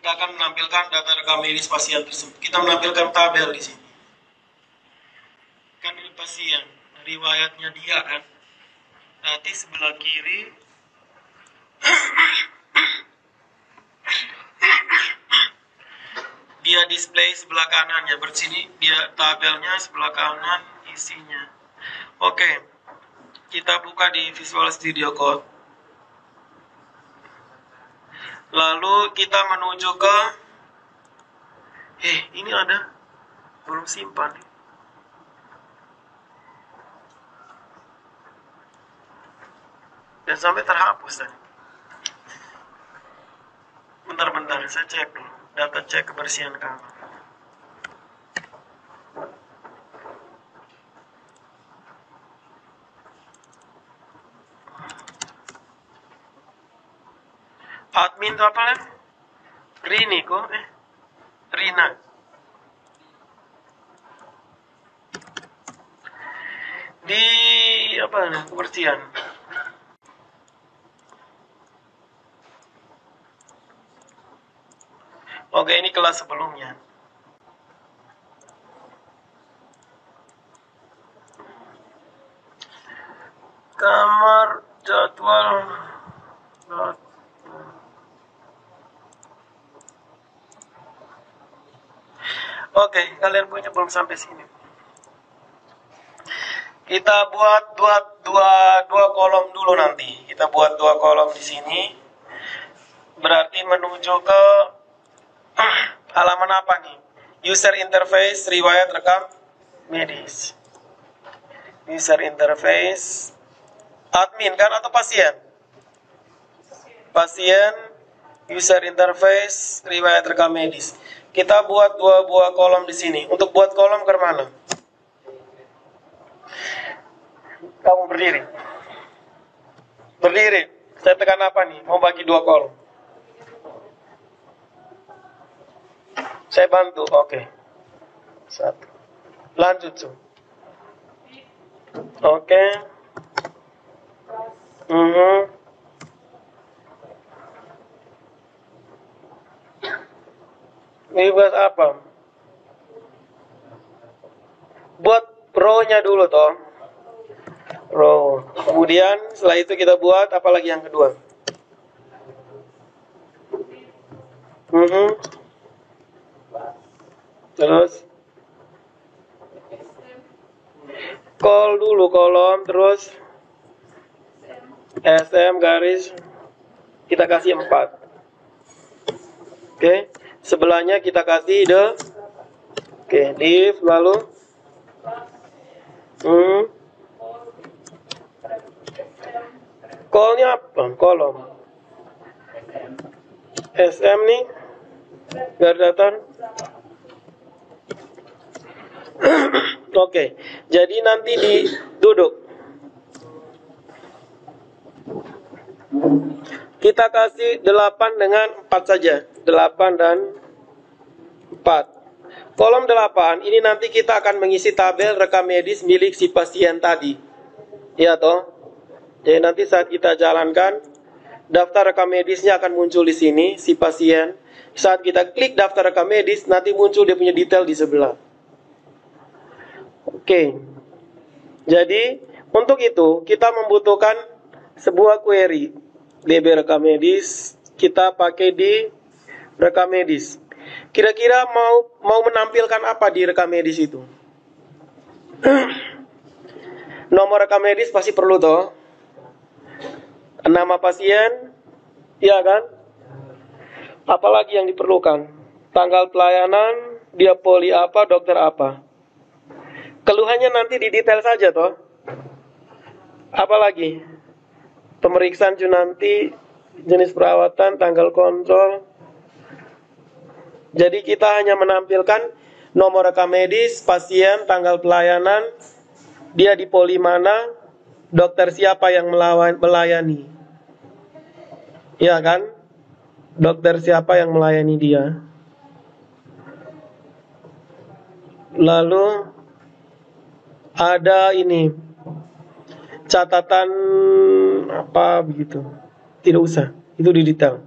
kita akan menampilkan data rekam medis pasien tersebut. Kita menampilkan tabel di sini. Kan ini pasien, riwayatnya dia kan. Nanti sebelah kiri dia display sebelah kanan ya, bersini dia tabelnya sebelah kanan isinya. Oke, kita buka di Visual Studio Code. Lalu kita menuju ke ini ada belum simpan. Dan sampai terhapus tadi. Bentar, saya cek dulu. Data cek kebersihan kamar. Admin itu apa lah? Rini kok? Rina. Di apa nih? Kebersihan. Oke, ini kelas sebelumnya. Kamar jadwal. Oke, kalian punya belum sampai sini. Kita buat dua kolom dulu nanti. Kita buat 2 kolom di sini. Berarti menuju ke halaman apa nih? User interface, riwayat rekam medis. User interface, admin kan atau pasien? Pasien, user interface, riwayat rekam medis. Kita buat 2 buah kolom di sini. Untuk buat kolom ke mana? Kamu berdiri. Berdiri. Saya tekan apa nih? Mau bagi 2 kolom. Saya bantu, oke. 1. Lanjut, Su. Oke. Ini buat apa? Buat row-nya dulu, toh. Row. Kemudian setelah itu kita buat apa lagi yang kedua? Terus call dulu kolom, terus SM garis kita kasih 4. Oke, sebelahnya kita kasih div lalu call-nya apa? Kolom SM nih garis datar. Oke, jadi nanti duduk. Kita kasih 8 dengan 4 saja. 8 dan 4. Kolom 8, ini nanti kita akan mengisi tabel rekam medis milik si pasien tadi. Iya toh? Jadi nanti saat kita jalankan, daftar rekam medisnya akan muncul di sini, si pasien. Saat kita klik daftar rekam medis, nanti muncul dia punya detail di sebelah. Oke, jadi untuk itu kita membutuhkan sebuah query DB rekam medis. Kita pakai di rekam medis. Kira-kira mau menampilkan apa di rekam medis itu? Nomor rekam medis pasti perlu toh. Nama pasien, ya kan? Apalagi yang diperlukan? Tanggal pelayanan, dia poli apa, dokter apa. Keluhannya nanti di detail saja toh. Apalagi? Pemeriksaan nanti, jenis perawatan, tanggal kontrol. Jadi kita hanya menampilkan nomor rekam medis, pasien, tanggal pelayanan, dia di poli mana, dokter siapa yang melayani. Ya kan? Dokter siapa yang melayani dia. Lalu ada ini catatan apa begitu. Tidak usah, itu di detail.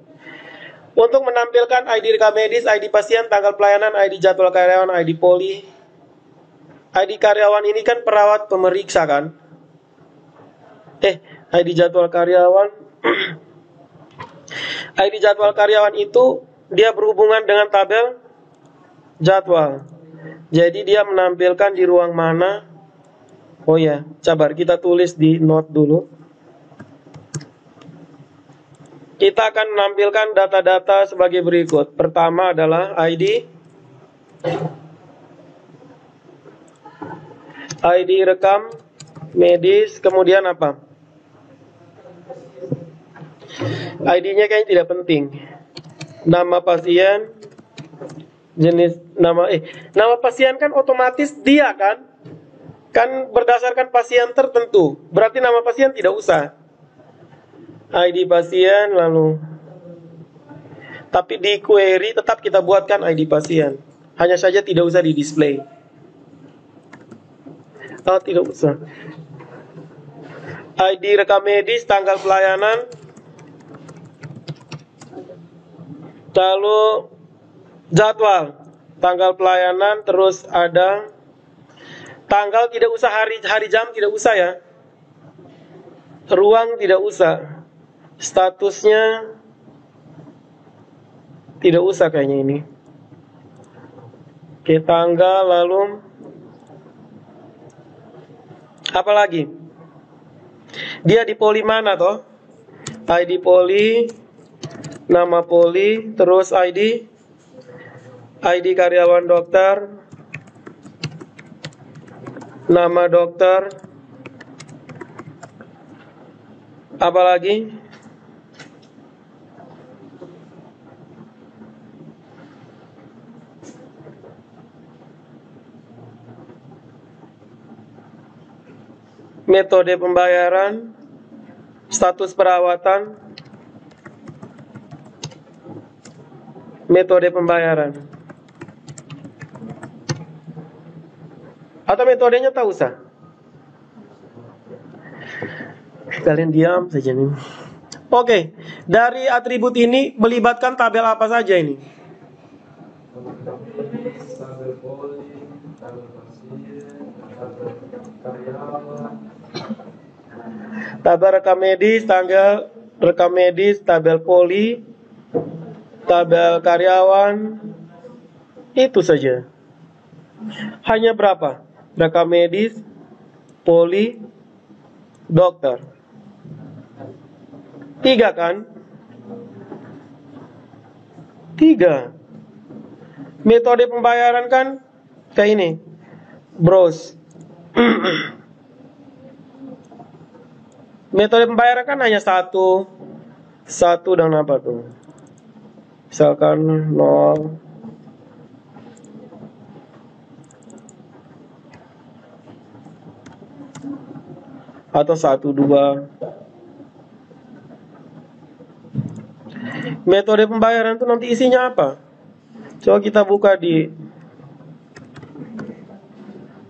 Untuk menampilkan ID rekam medis, ID pasien, tanggal pelayanan, ID jadwal karyawan, ID poli. ID karyawan ini kan perawat pemeriksa kan? ID jadwal karyawan. ID jadwal karyawan itu dia berhubungan dengan tabel jadwal. Jadi dia menampilkan di ruang mana? Oh ya, sabar kita tulis di note dulu. Kita akan menampilkan data-data sebagai berikut. Pertama adalah ID rekam medis, kemudian apa? ID-nya kayaknya tidak penting. Nama pasien, jenis nama pasien kan otomatis dia kan berdasarkan pasien tertentu. Berarti nama pasien tidak usah. ID pasien lalu. Tapi di query tetap kita buatkan ID pasien. Hanya saja tidak usah di display. Tidak usah. ID rekam medis, tanggal pelayanan. Lalu jadwal, tanggal pelayanan, terus ada tanggal, tidak usah hari jam, tidak usah ya. Ruang tidak usah. Statusnya tidak usah kayaknya ini. Oke, tanggal, lalu apa lagi? Dia di poli mana toh? ID poli, nama poli, terus ID karyawan dokter, nama dokter, apa lagi? Metode pembayaran, status perawatan, metode pembayaran. Atau metodenya tak usah. Kalian diam saja nih. Oke, dari atribut ini melibatkan tabel apa saja ini? Tabel poli, tabel pasien, tabel karyawan. Tabel rekam medis, tanggal rekam medis, tabel poli, tabel karyawan. Itu saja. Hanya berapa? Rekam medis, poli, dokter. 3 kan? 3. Metode pembayaran kan kayak ini. Browse. Metode pembayaran kan hanya satu dan apa tuh? Misalkan 0 atau 1, 2. Metode pembayaran itu nanti isinya apa? Coba kita buka di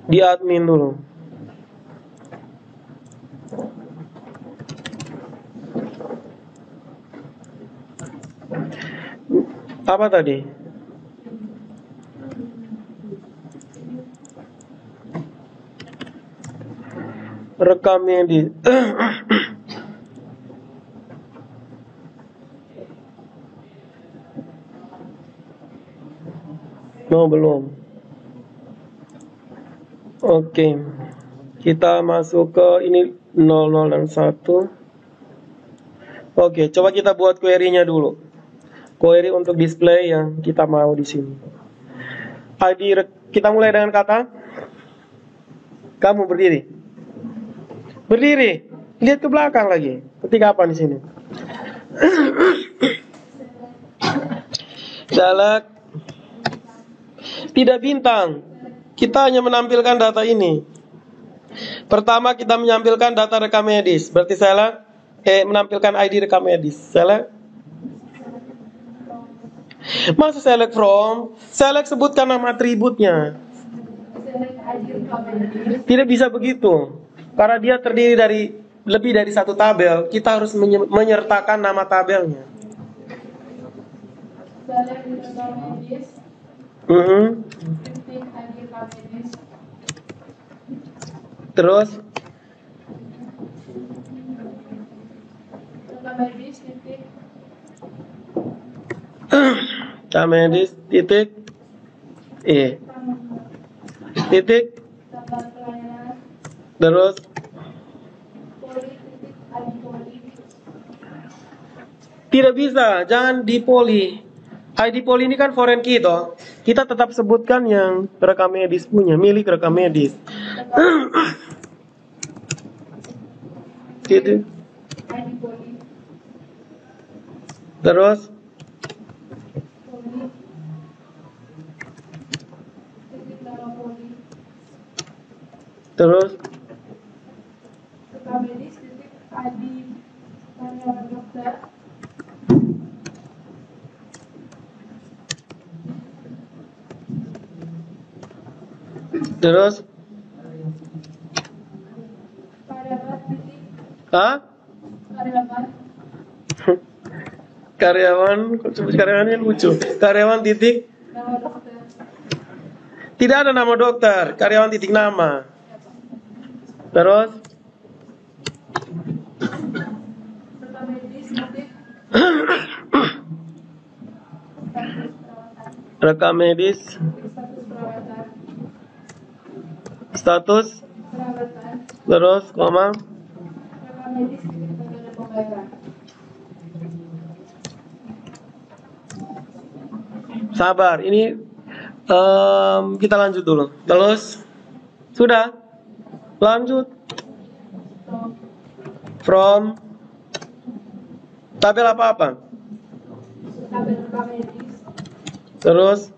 admin dulu. Apa tadi? Rekam medis. No, belum. Oke. Kita masuk ke ini 00 dan 1. Oke, coba kita buat query-nya dulu. Query untuk display yang kita mau di sini. Kita mulai dengan kata. Kamu berdiri. Berdiri. Lihat ke belakang lagi. Ketik apa di sini? Select. Tidak bintang. Kita hanya menampilkan data ini. Pertama kita menampilkan data rekam medis. Berarti select. Menampilkan ID rekam medis. Select. Masa select from? Select sebutkan nama atributnya. Tidak bisa begitu. Karena dia terdiri dari lebih dari satu tabel, kita harus menyertakan nama tabelnya. misalnya di rekam medis, titik ID rekam medis, Terus rekam medis titik Kamedis titik titik tanggal pelayanan, terus poli titik ID poli, tidak bisa, jangan di poli. ID poli ini kan foreign key toh. Kita tetap sebutkan yang rekam medis punya, milik rekam medis. Gitu. ID poli, Terus poli titik nama poli, terus rekam medis titik ID karyawan dokter, terus karyawan titik Hah? karyawan, Karyawannya lucu. Karyawan titik nama dokter, tidak ada nama dokter, karyawan titik nama. Terus rekam medis titik rekam medis status perawatan, status perawatan, terus koma rekam medis titik metode pembayaran. sabar ini kita lanjut dulu. Terus sudah lanjut from tabel apa-apa. Tabel rekam medis, Terus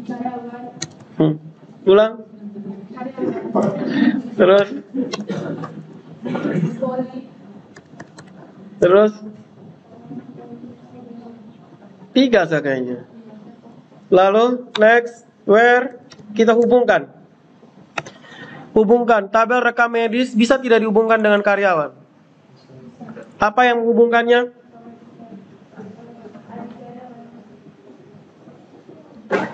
karyawan, ulang. karyawan, Terus poli, terus 3 saja kayaknya. Lalu next where kita hubungkan. Hubungkan tabel rekam medis bisa tidak dihubungkan dengan karyawan. Apa yang menghubungkannya?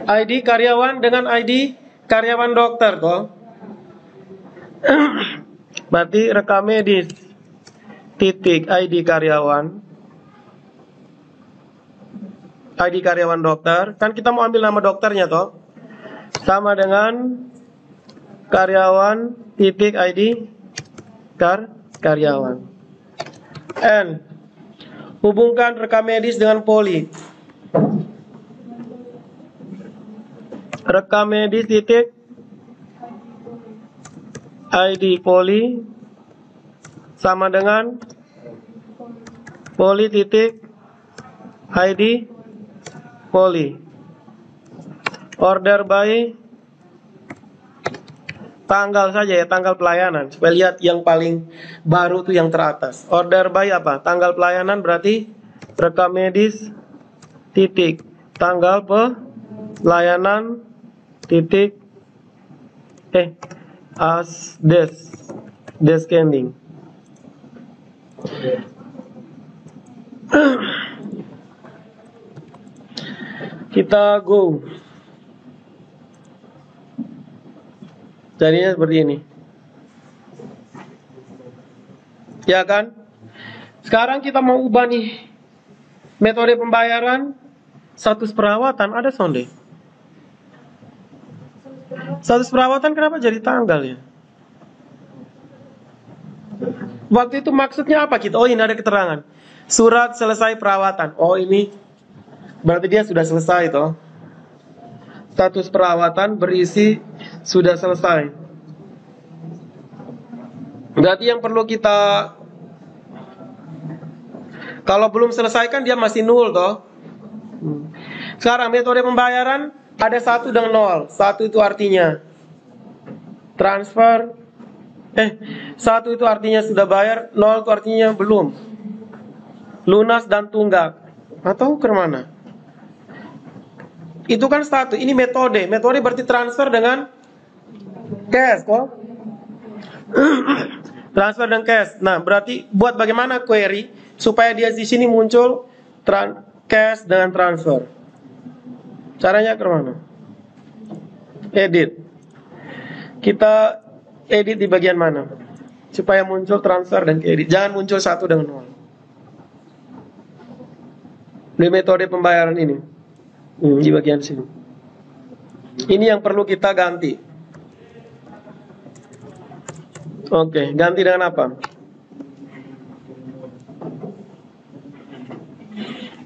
ID karyawan dengan ID karyawan dokter toh. Berarti rekam medis titik ID karyawan dokter, kan kita mau ambil nama dokternya toh, sama dengan karyawan titik ID karyawan. N, hubungkan rekam medis dengan poli. Rekam medis titik ID poli sama dengan poli titik ID poli. Order by tanggal saja ya, tanggal pelayanan. Supaya lihat yang paling baru tuh yang teratas. Order by apa? Tanggal pelayanan berarti rekam medis titik tanggal pelayanan titik as desk ending. Kita go. Jadinya seperti ini. Ya kan? Sekarang kita mau ubah nih metode pembayaran status perawatan. Ada sonde. Status perawatan kenapa jadi tanggal ya? Waktu itu maksudnya apa kita? Oh, ini ada keterangan. Surat selesai perawatan. Oh, ini berarti dia sudah selesai toh. Status perawatan berisi sudah selesai. Berarti yang perlu kita, kalau belum selesai kan dia masih nol toh. Sekarang metode pembayaran ada 1 dan 0. 1 itu artinya transfer. 1 itu artinya sudah bayar, 0 itu artinya belum. Lunas dan tunggak. Atau ke mana? Itu kan status. Ini metode. Metode berarti transfer dengan cash kok. Transfer dan cash. Nah, berarti buat bagaimana query supaya dia di sini muncul cash dengan transfer. Caranya ke mana? Edit. Kita edit di bagian mana? Supaya muncul transfer dan edit. Jangan muncul satu dengan nol. Di metode pembayaran ini. Di bagian sini. Ini yang perlu kita ganti. Oke, ganti dengan apa?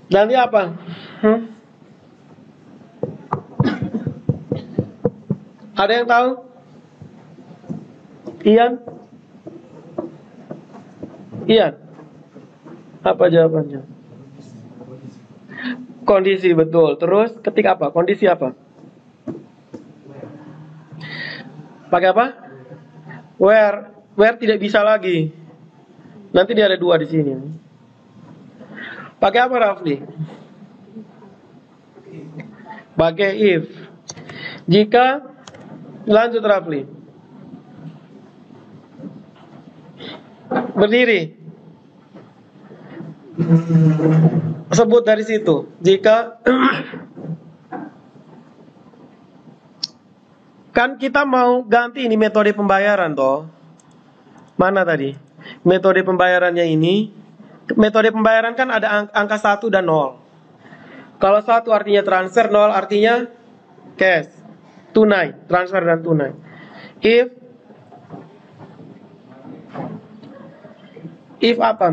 Ganti apa? Ada yang tahu? Ian? Ian? Apa jawabannya? Kondisi, betul. Terus ketik apa? Kondisi apa? Pakai apa? Where? Where tidak bisa lagi. Nanti dia ada 2 di sini. Pakai apa, Rafli? Pakai if. Jika, lanjut Rafli. Berdiri. Sebut dari situ. Jika kan kita mau ganti ini metode pembayaran toh. Mana tadi? Metode pembayarannya ini. Metode pembayaran kan ada angka 1 dan 0. Kalau 1 artinya transfer, 0 artinya cash. Tunai, transfer dan tunai. If apa?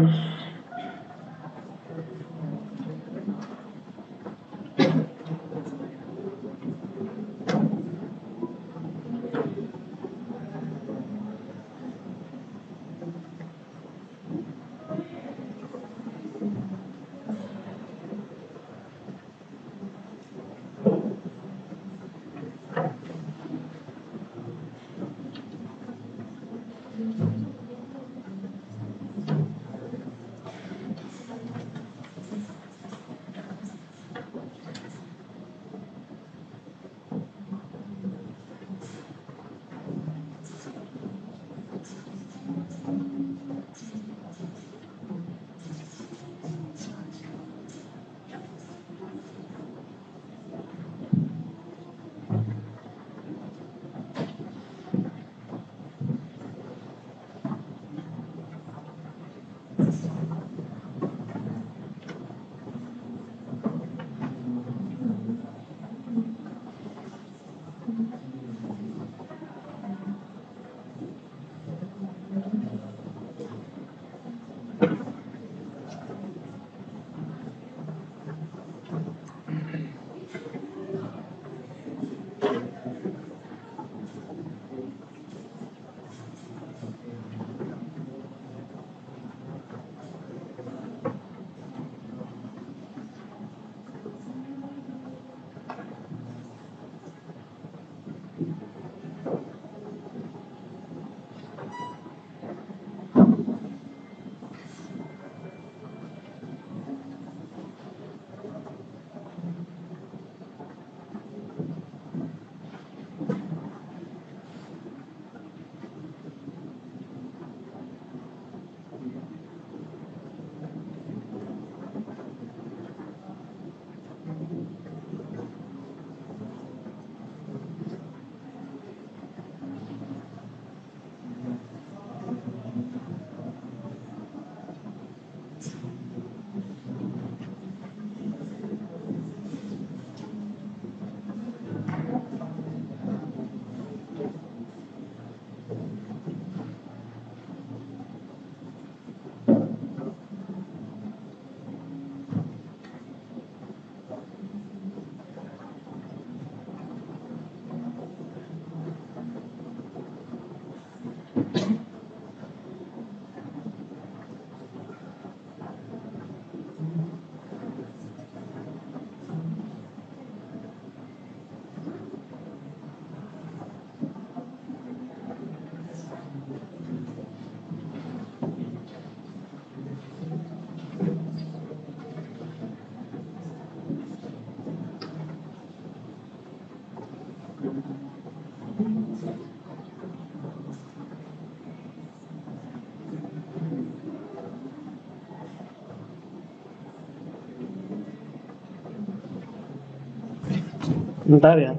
Bentar ya.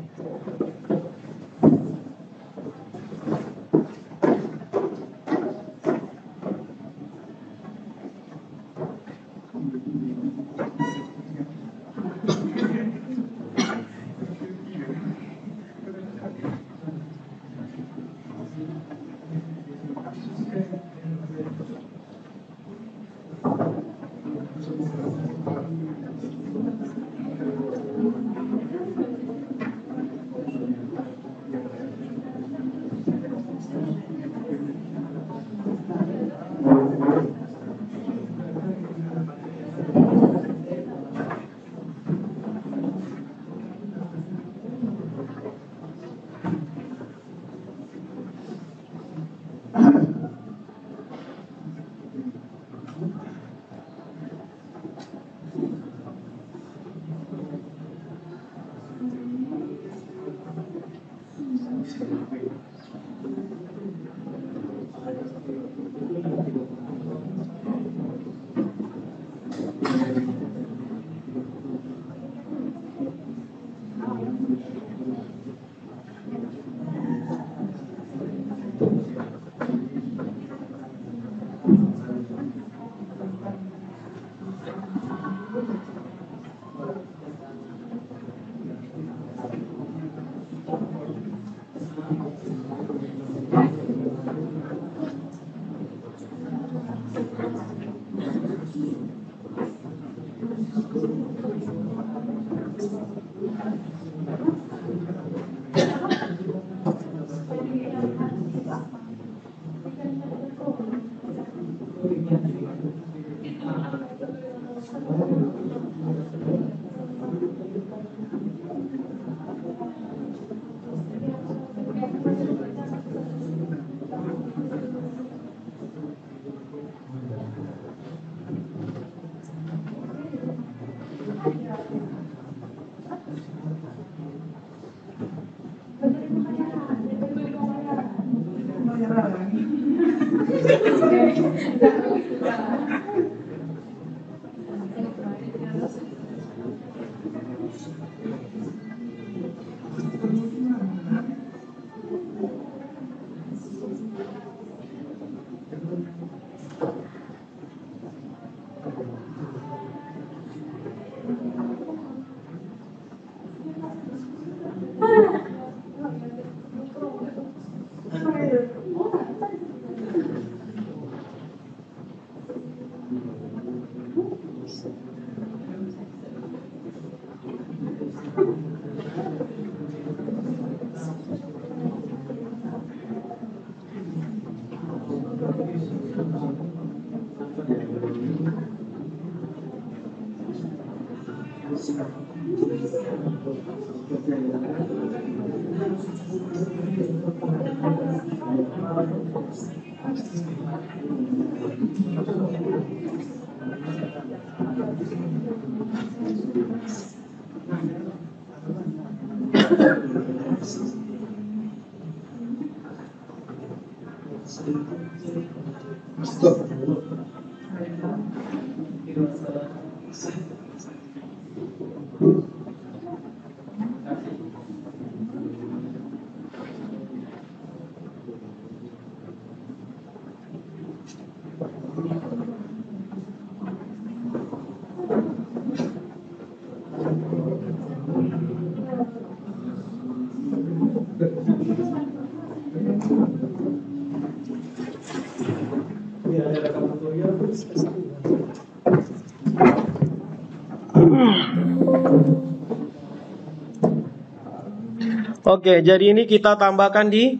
Oke, jadi ini kita tambahkan di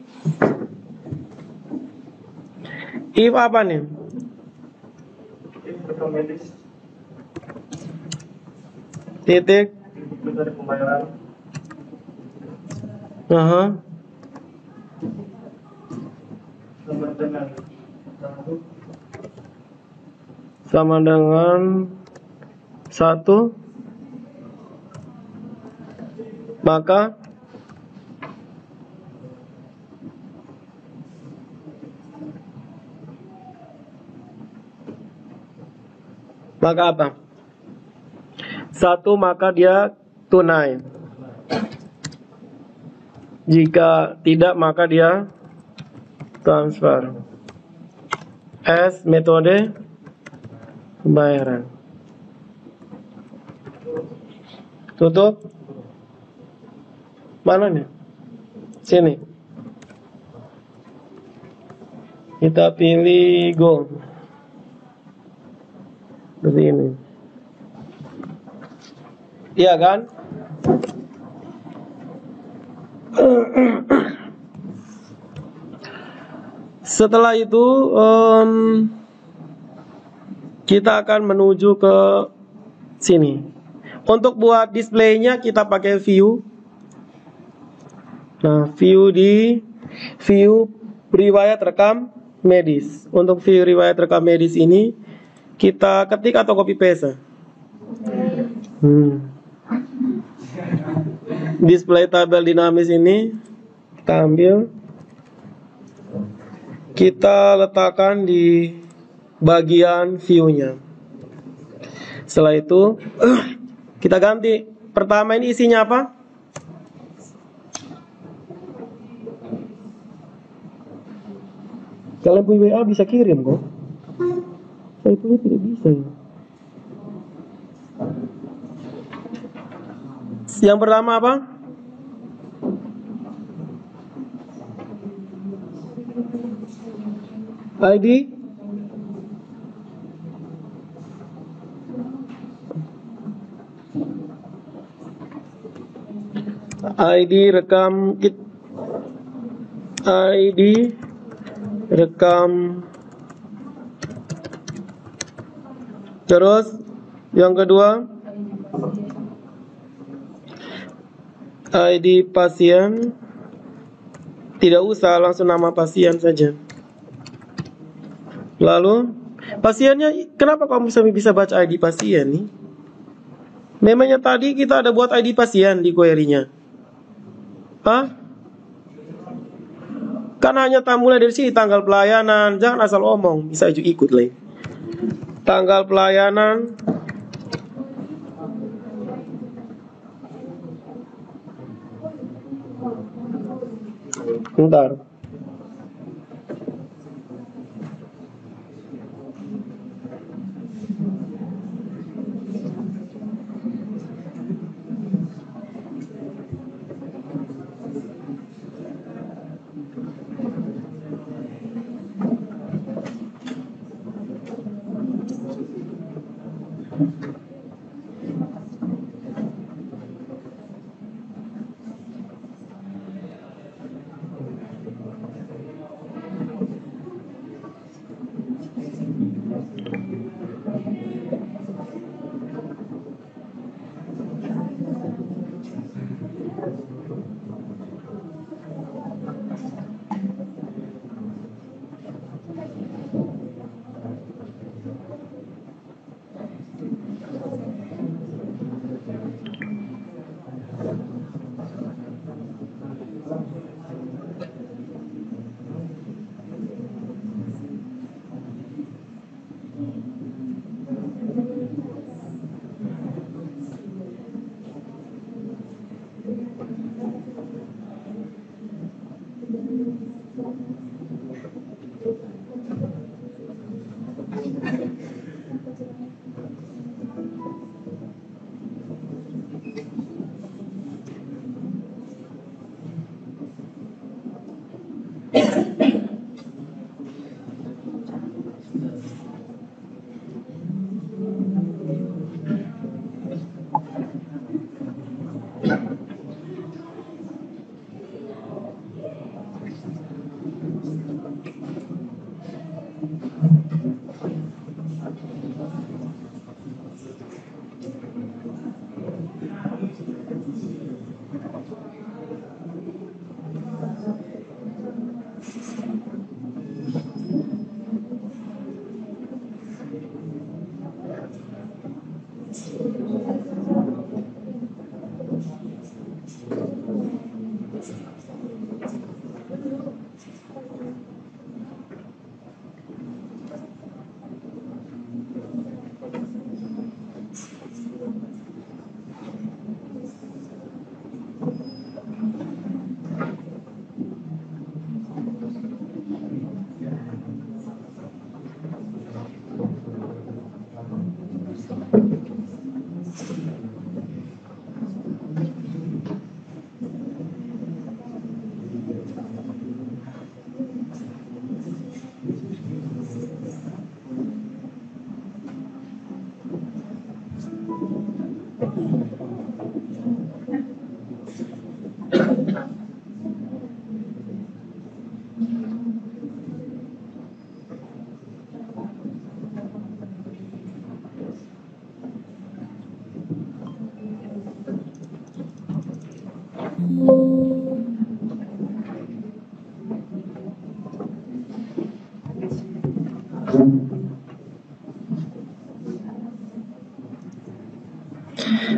if apa nih? If rekam medis Titik. dari pembayaran sama dengan Sama dengan 1, maka apa? 1, maka dia tunai. Jika tidak, maka dia transfer. S. Metode pembayaran. Tutup. Mana nih? Sini. Kita pilih Go. Seperti ini. Iya kan? Setelah itu kita akan menuju ke sini. Untuk buat displaynya kita pakai view. Nah, view riwayat rekam medis. Untuk view riwayat rekam medis ini kita ketik atau copy paste. Display tabel dinamis ini kita ambil, kita letakkan di bagian view-nya. Setelah itu kita ganti. Pertama ini isinya apa? Kalian punya WA bisa kirim kok. Saya punya tidak bisa ya. Yang pertama apa? ID rekam terus yang kedua ID pasien, tidak usah langsung nama pasien saja. Lalu pasiennya, kenapa kamu bisa baca ID pasien nih? Memangnya tadi kita ada buat ID pasien di query-nya. Hah? Kan hanya mulai dari sini tanggal pelayanan, jangan asal omong, bisa ikut lah. Tanggal pelayanan, bentar.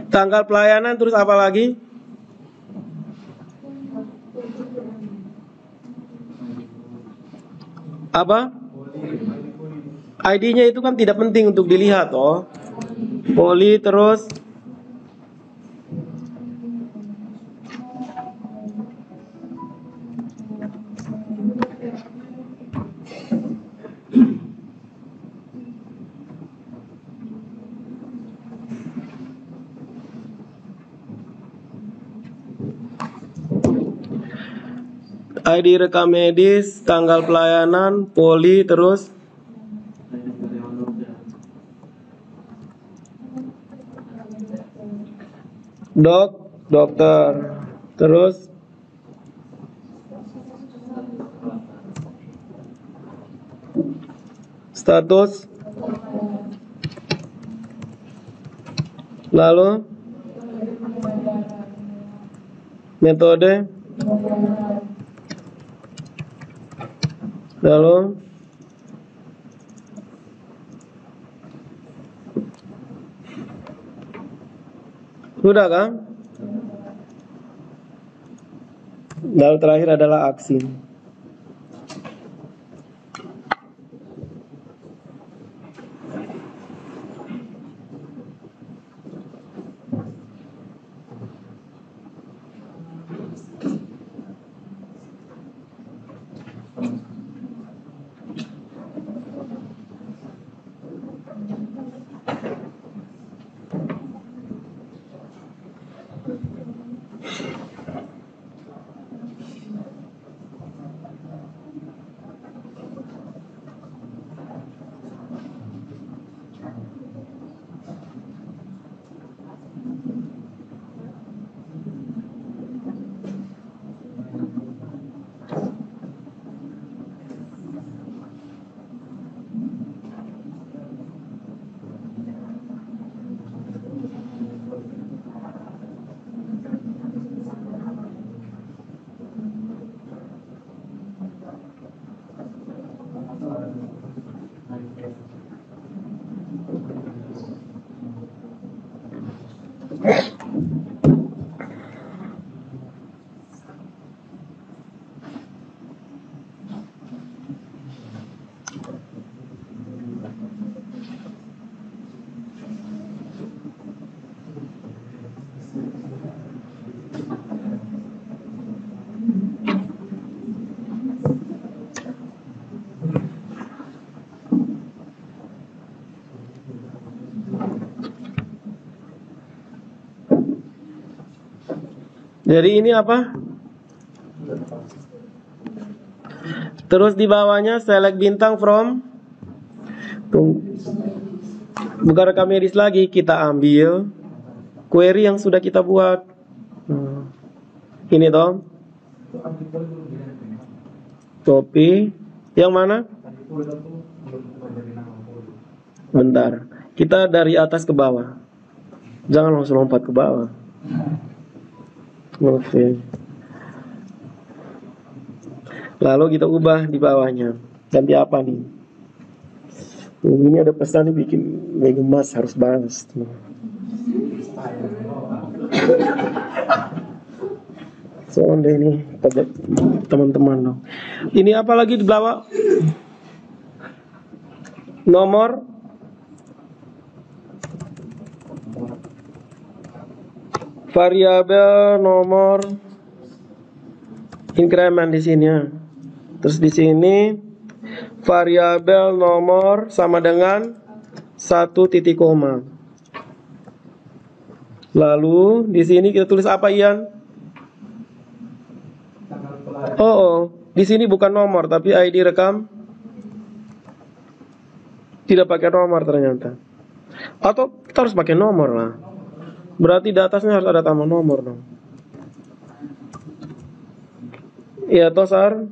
Tanggal pelayanan terus apa lagi? Apa? ID-nya itu kan tidak penting untuk dilihat, oh. Poli terus ID rekam medis, tanggal pelayanan, poli terus dokter, terus status, lalu metode, lalu sudah kan? Lalu terakhir adalah aksi. Jadi ini apa? Terus di bawahnya select bintang from. Bukan rekam medis lagi, kita ambil query yang sudah kita buat. Ini toh. Copy. Yang mana? Bentar. Kita dari atas ke bawah. Jangan langsung lompat ke bawah. Oke. Lalu kita ubah di bawahnya. Ganti apa nih? Ini ada pesan nih bikin gemas, harus balas. Soalnya ini teman-teman dong. Ini apa lagi di bawah? Nomor variabel nomor increment di sini ya. Terus di sini variabel nomor sama dengan 1 titik koma. Lalu di sini kita tulis apa, Ian? Oh, di sini bukan nomor tapi ID rekam. Tidak pakai nomor ternyata. Atau kita harus pakai nomor lah. Berarti di atasnya harus ada tambah nomor dong. Iya toh, Sar?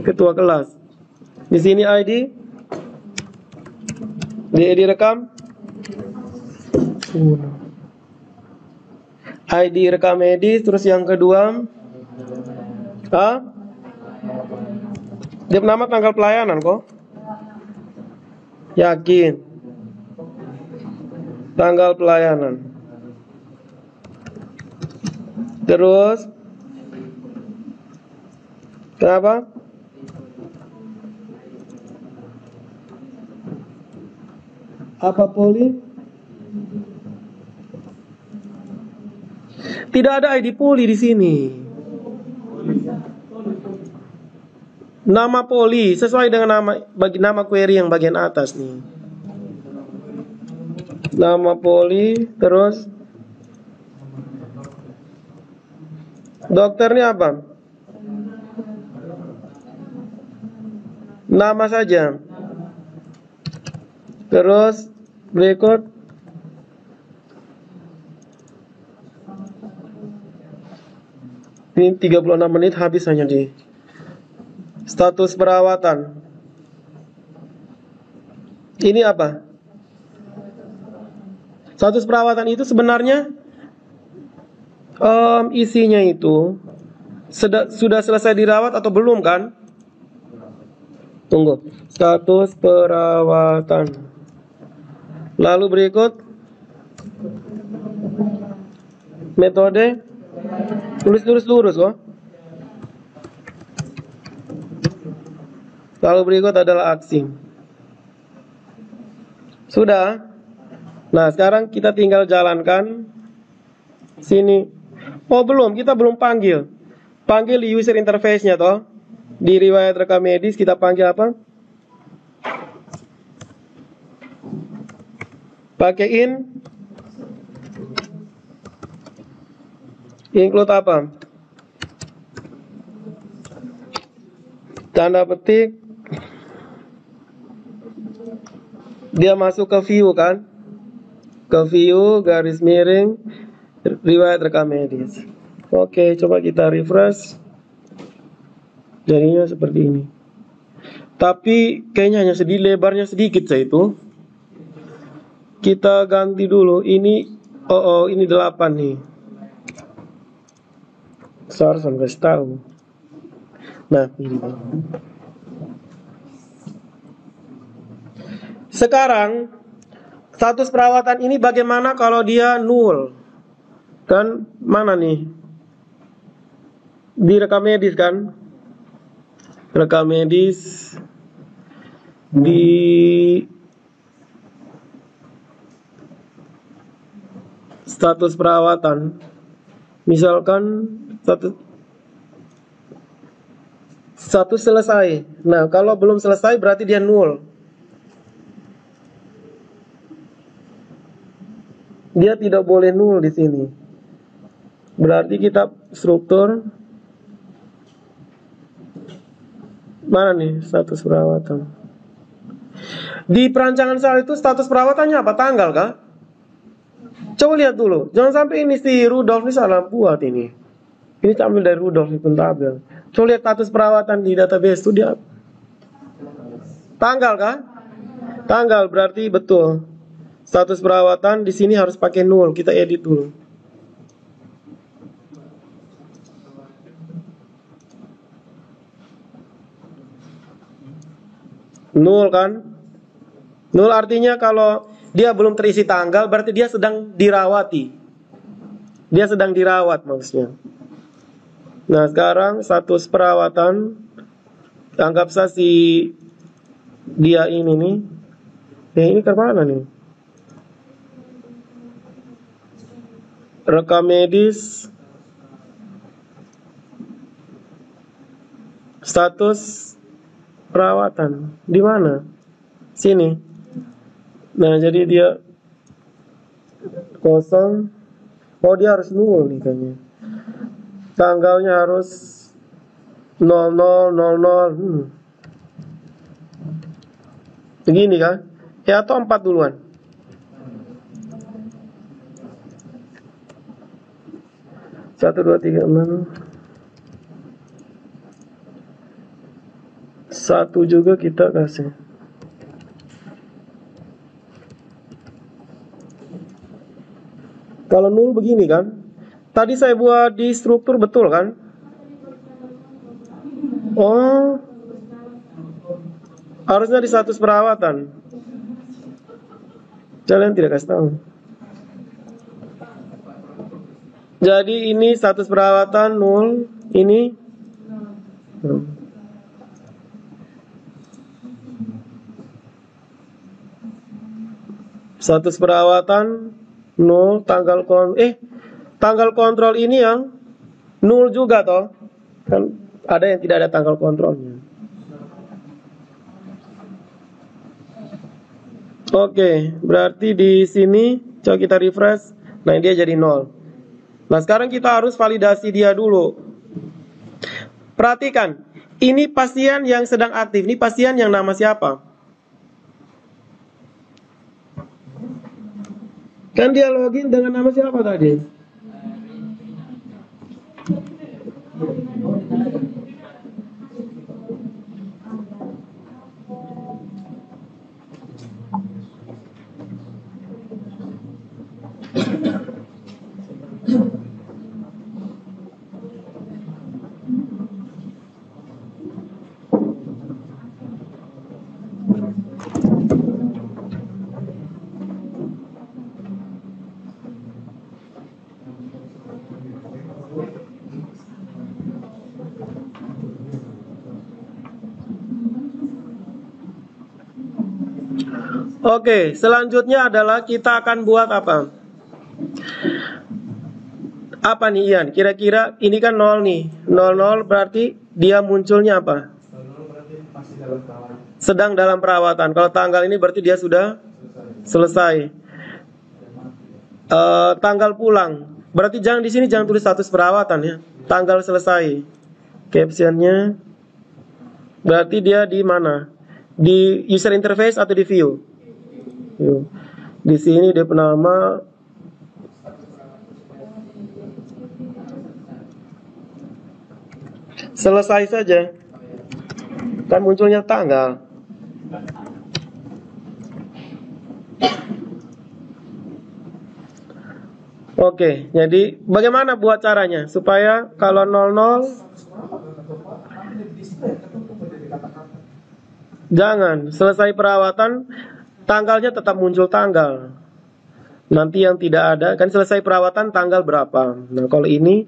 Ketua kelas. Di sini ID. Di ID rekam. ID rekam medis. Terus yang kedua, dia nama tanggal pelayanan kok? Yakin? Tanggal pelayanan. Terus, kenapa? Apa poli? Tidak ada ID poli di sini. Nama poli sesuai dengan nama query yang bagian atas nih. Nama poli, terus dokternya apa? Nama saja. Terus berikut ini 36 menit habis hanya di status perawatan. Ini apa? Status perawatan itu sebenarnya isinya itu sudah selesai dirawat atau belum kan? Tunggu. Status perawatan. Lalu berikut metode. Tulis lurus kok. Lalu berikut adalah aksi. Sudah. Nah, sekarang kita tinggal jalankan sini. Oh, belum, kita belum panggil. Panggil di user interface-nya toh. Di riwayat rekam medis kita panggil apa? Pakai include apa? Tanda petik. Dia masuk ke view kan? Ke view garis miring riwayat rekam medis. Oke, coba kita refresh. Jadinya seperti ini. Tapi kayaknya hanya lebarnya sedikit saya itu. Kita ganti dulu. Ini ini 8 nih. Saya harus kasih tahu. Nah, ini. Sekarang status perawatan ini bagaimana kalau dia null? Kan mana nih? Di rekam medis kan? Rekam medis di status perawatan. Misalkan status selesai. Nah, kalau belum selesai berarti dia null. Dia tidak boleh null di sini. Berarti kita struktur mana nih status perawatan? Di perancangan saya itu status perawatannya apa? Tanggal kah? Coba lihat dulu. Jangan sampai ini si Rudolf ini salah buat ini. Ini ambil dari Rudolf di tabel. Coba lihat status perawatan di database itu dia tanggal kah? Tanggal berarti betul. Status perawatan di sini harus pakai null. Kita edit dulu. Null kan? Null artinya kalau dia belum terisi tanggal berarti dia sedang dirawati. Dia sedang dirawat maksudnya. Nah, sekarang status perawatan anggap saja si dia ini nih. Ini ke mana nih? Rekam medis status perawatan di mana? Sini. Nah, jadi dia kosong. Oh, dia harus null nih kayaknya. Tanggalnya harus 0000. Begini kan? Ya, atau 4 duluan. Satu, dua, tiga, 6. 1 juga kita kasih. Kalau null begini kan? Tadi saya buat di struktur betul kan? Oh, harusnya di status perawatan. Kalian tidak kasih tahu. Jadi ini status perawatan 0, ini 0. Status perawatan 0, tanggal kontrol ini yang 0 juga toh. Kan ada yang tidak ada tanggal kontrolnya. Oke, berarti di sini coba kita refresh. Nah, dia jadi 0. Nah, sekarang kita harus validasi dia dulu. Perhatikan, ini pasien yang sedang aktif. Ini pasien yang nama siapa? Kan dia login dengan nama siapa tadi? Oke, selanjutnya adalah kita akan buat apa? Apa nih Ian? Kira-kira ini kan 0 nih. 00 berarti dia munculnya apa? Sedang dalam perawatan. Kalau tanggal ini berarti dia sudah selesai. Tanggal pulang. Berarti di sini jangan tulis status perawatan ya. Tanggal selesai. Captionnya berarti dia di mana? Di user interface atau di view? Di sini dia penama selesai saja. Kan munculnya tanggal. Oke, jadi bagaimana buat caranya supaya kalau 00 jangan selesai perawatan tanggalnya tetap muncul tanggal. Nanti yang tidak ada kan selesai perawatan tanggal berapa. Nah, kalau ini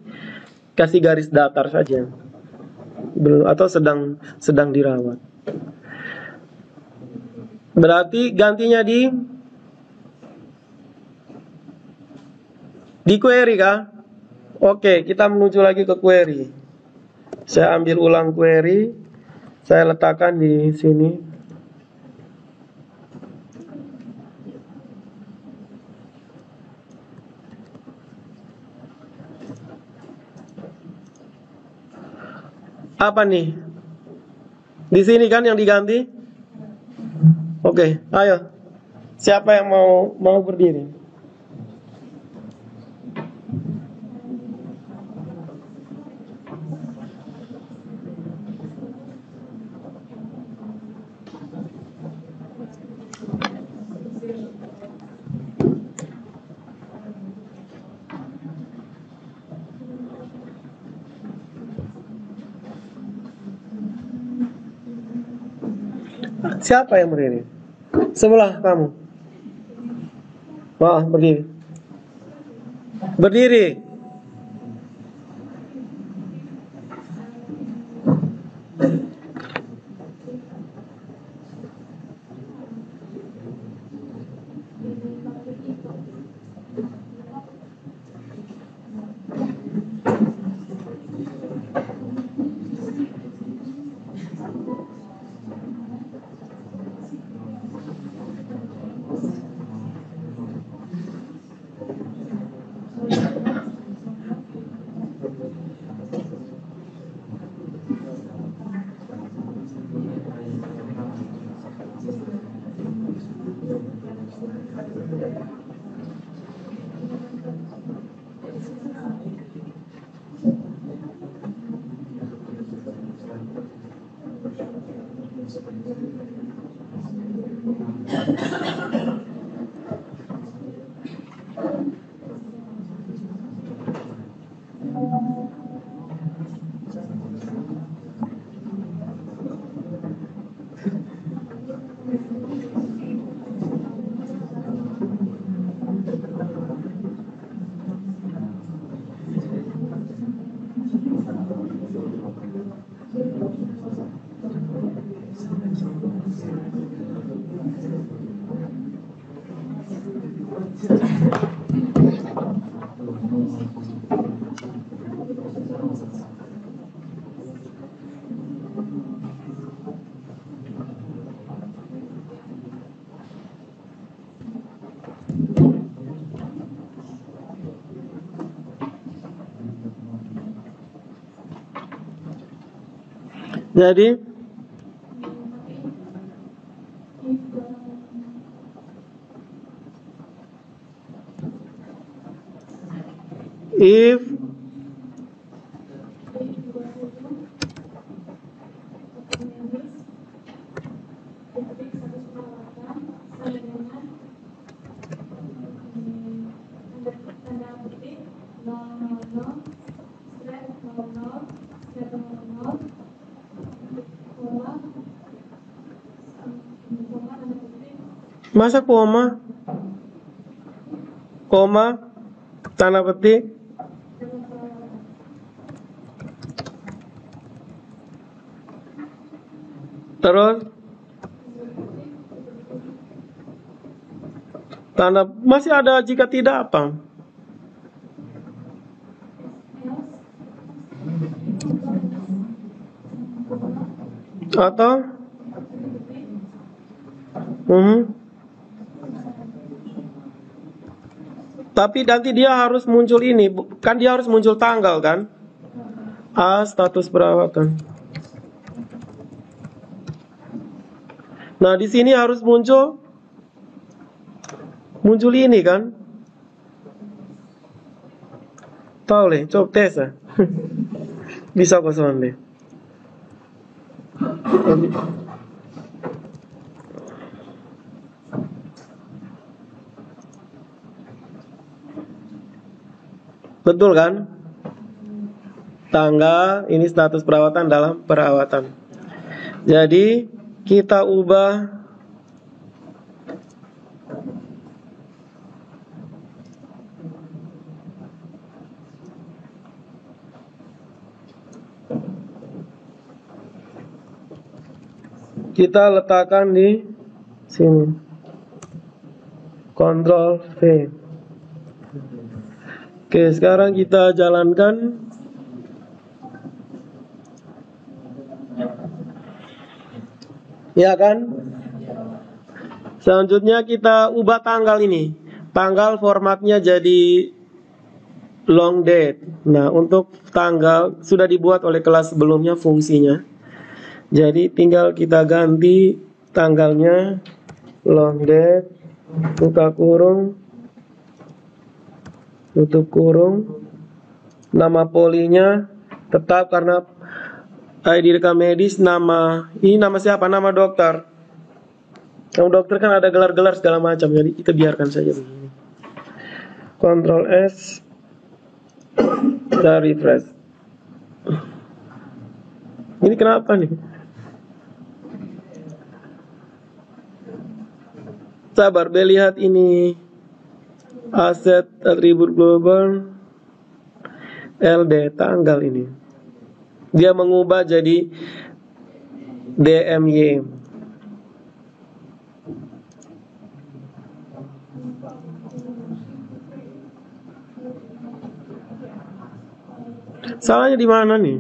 kasih garis datar saja. Belum atau sedang dirawat. Berarti gantinya di query kah? Oke, kita menuju lagi ke query. Saya ambil ulang query. Saya letakkan di sini. Apa nih? Di sini kan yang diganti? Oke, ayo. Siapa yang mau berdiri? Siapa yang berdiri? Sebelah kamu. Wah, berdiri. Berdiri. Jadi if masa koma tanda petik terus tanda masih ada jika tidak apa? Atau tapi nanti dia harus muncul ini, kan dia harus muncul tanggal kan? Status perawatan. Nah, di sini harus muncul ini kan? Tahu deh, coba tes ya. Bisa kosong deh. Betul kan? Tanggal ini status perawatan dalam perawatan. Jadi kita ubah kita letakkan di sini. Ctrl V. Oke, sekarang kita jalankan. Ya kan? Selanjutnya kita ubah tanggal ini. Tanggal formatnya jadi long date. Nah, untuk tanggal sudah dibuat oleh kelas sebelumnya fungsinya. Jadi tinggal kita ganti tanggalnya long date, buka kurung, tutup kurung. Nama polinya tetap karena ID rekam medis, ini nama siapa? Nama dokter. Nama dokter kan ada gelar-gelar segala macam, jadi kita biarkan saja begini. Ctrl S, kita refresh. Ini kenapa nih? Sabar, lihat ini aset atribut global LD tanggal ini. Dia mengubah jadi DMY. Salahnya di mana nih?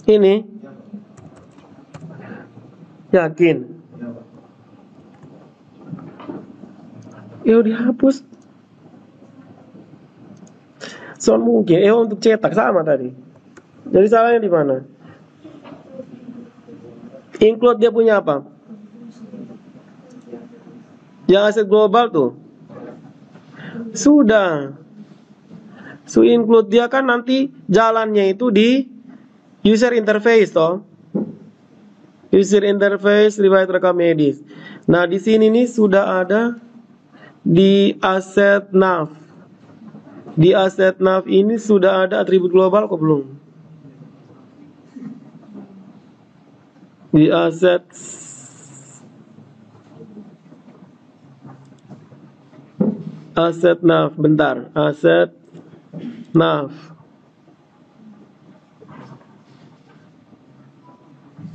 Ini? Yakin? Dihapus. Soal mungkin untuk cetak sama tadi. Jadi salahnya di mana? Include dia punya apa? Yang aset global tuh. Sudah. So include dia kan nanti jalannya itu di user interface toh. User interface riwayat rekam medis. Nah, di sini nih sudah ada di aset nav. Di aset nav ini sudah ada atribut global kok belum? Di aset nav, bentar. Aset nav.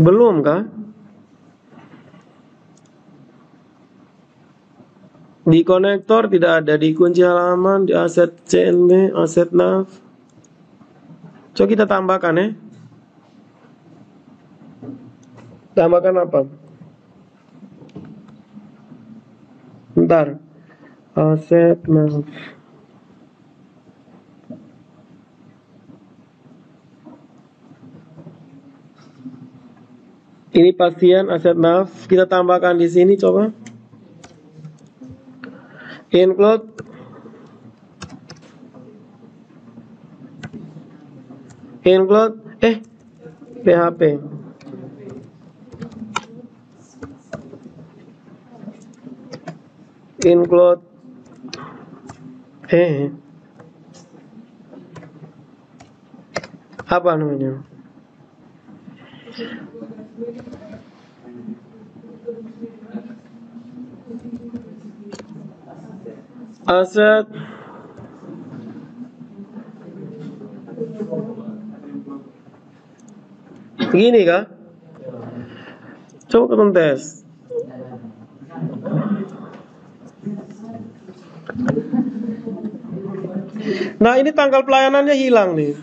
Belum kah? Di konektor tidak ada, di kunci halaman, di aset CNB, aset nav. Coba kita tambahkan ya. Tambahkan apa? Bentar. Aset nav. Ini pasien aset naf. Kita tambahkan di sini coba. Include PHP. Include apa namanya? Aset gini kah? Coba kita tes. Nah, ini tanggal pelayanannya hilang nih.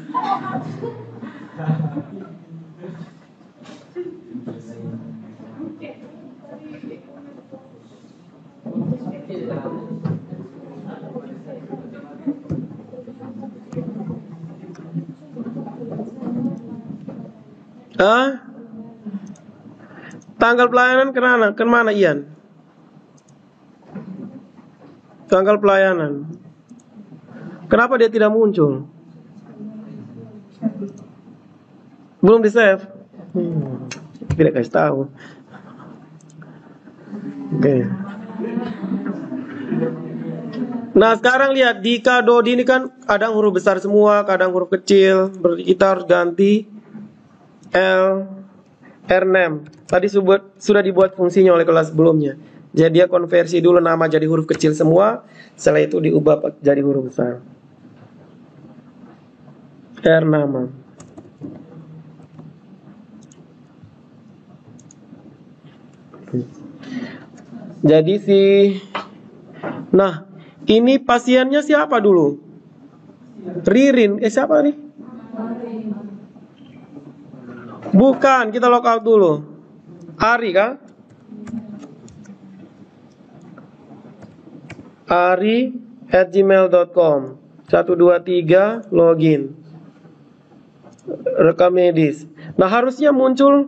Tanggal pelayanan kemana Ian? Tanggal pelayanan. Kenapa dia tidak muncul? Belum di save? Tidak kasih tahu. Oke. Nah sekarang lihat di Kadodi ini kan kadang huruf besar semua, kadang huruf kecil. Berarti kita harus ganti L R6. Tadi sudah dibuat fungsinya oleh kelas sebelumnya. Jadi dia konversi dulu nama jadi huruf kecil semua, setelah itu diubah jadi huruf besar. R nama. Jadi nah, ini pasiennya siapa dulu? Ririn. Siapa nih? Bukan, kita lockout dulu. Ari kah? Ari@gmail.com 123 login. Rekam medis. Nah harusnya muncul.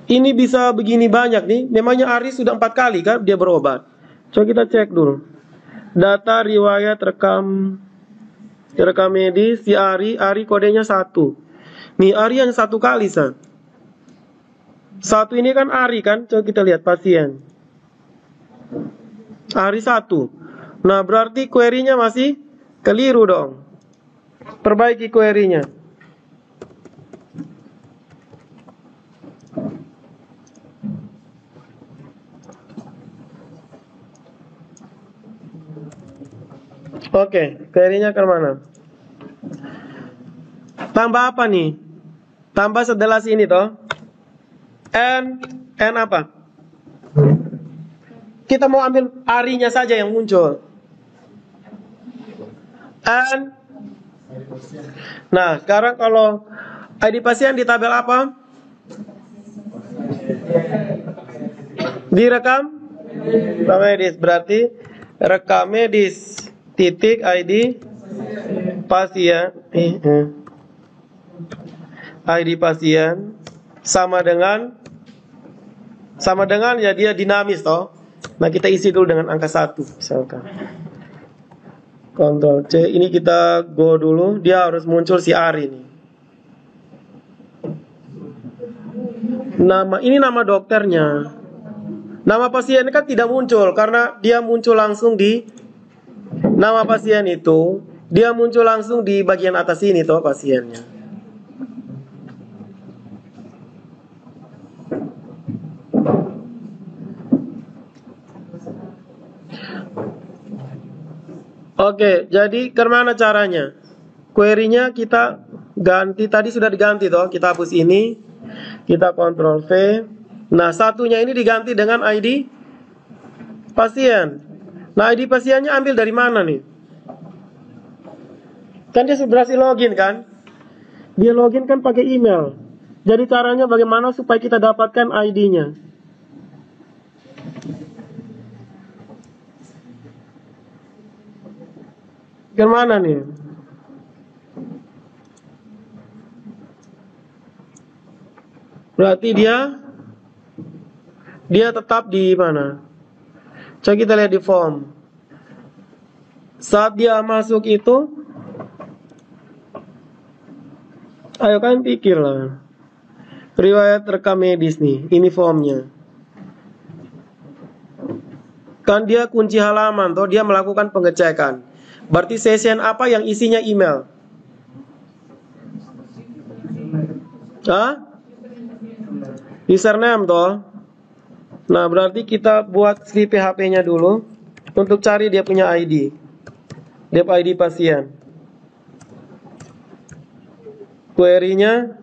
Ini bisa begini banyak nih. Memangnya Ari sudah 4 kali kan dia berobat. Coba kita cek dulu. Data riwayat rekam medis si Ari kodenya 1. Nih Ari hanya 1 kali san. 1 ini kan Ari kan. Coba kita lihat pasien Ari 1. Nah berarti query-nya masih keliru dong. Perbaiki query-nya. Oke, query-nya ke mana? Tambah apa nih? Tambah setelah sini toh. N apa? Kita mau ambil Arinya saja yang muncul. N. Nah, sekarang kalau ID pasien di tabel apa? Direkam medis. Berarti rekam medis titik ID pasien. ID pasien sama dengan ya dia dinamis toh. Nah kita isi dulu dengan angka 1 misalkan. Ctrl C. Ini kita go dulu. Dia harus muncul si Ari nih. Ini nama dokternya. Nama pasien kan tidak muncul karena dia muncul langsung di nama pasien itu. Dia muncul langsung di bagian atas ini toh pasiennya. Oke, jadi kemana caranya? Query-nya kita ganti, tadi sudah diganti toh. Kita hapus ini, kita Ctrl V. Nah, satunya ini diganti dengan ID pasien. Nah, ID pasiennya ambil dari mana nih? Kan dia sudah berhasil login kan? Dia login kan pakai email. Jadi caranya bagaimana supaya kita dapatkan ID-nya? Kemana nih? Berarti dia tetap di mana? Coba kita lihat di form. Saat dia masuk itu, ayo kan pikirlah. Riwayat rekam medis nih, ini formnya. Kan dia kunci halaman, toh dia melakukan pengecekan. Berarti session apa yang isinya email? Hah? Username toh. Nah, berarti kita buat si PHP-nya dulu untuk cari dia punya ID. Dia ID pasien. Query-nya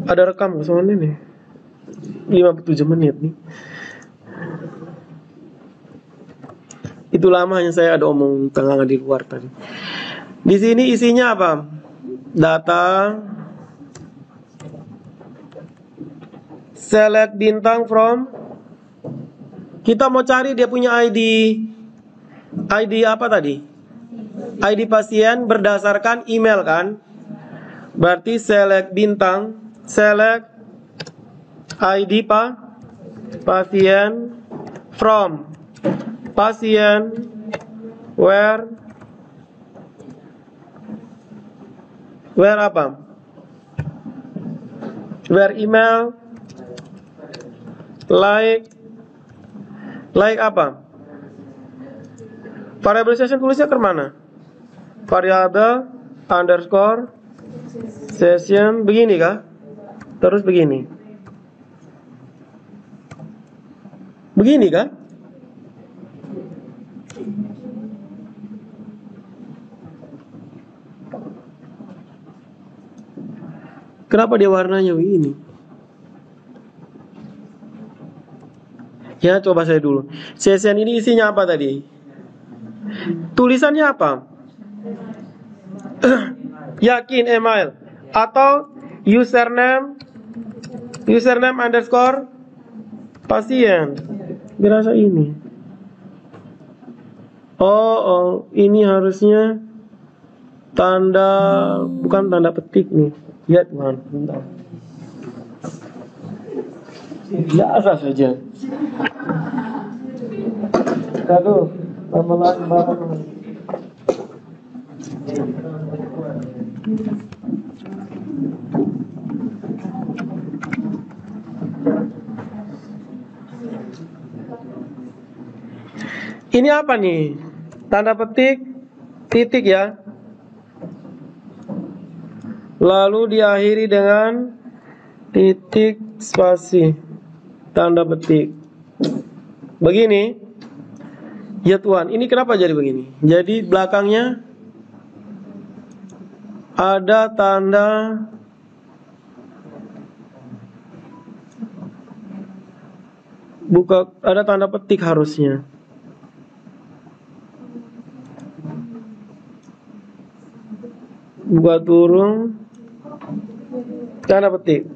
ada rekam soalnya nih. 57 menit nih. Itu lamanya saya ada omong tengah di luar tadi. Di sini isinya apa? Data. Select bintang from. Kita mau cari dia punya ID. ID apa tadi? ID pasien berdasarkan email kan? Berarti select bintang. Select ID pasien from. Pasien where apa? Where email like apa? Variable session tulisnya ke mana? Variable underscore session begini kah? Terus begini. Begini kah? Kenapa dia warnanya begini? Ya, coba saya dulu. Session ini isinya apa tadi? Tulisannya apa? Yakin email atau username underscore pasien. Berasa ini. Oh, ini harusnya bukan tanda petik nih. Ya Tuhan, bentar. Biasa saja. Aduh, lama-lama barang. Ini apa nih? Tanda petik, titik ya. Lalu diakhiri dengan titik spasi, tanda petik. Begini. Ya Tuhan, ini kenapa jadi begini? Jadi belakangnya ada tanda ada tanda petik harusnya. Buka turun tanda petik.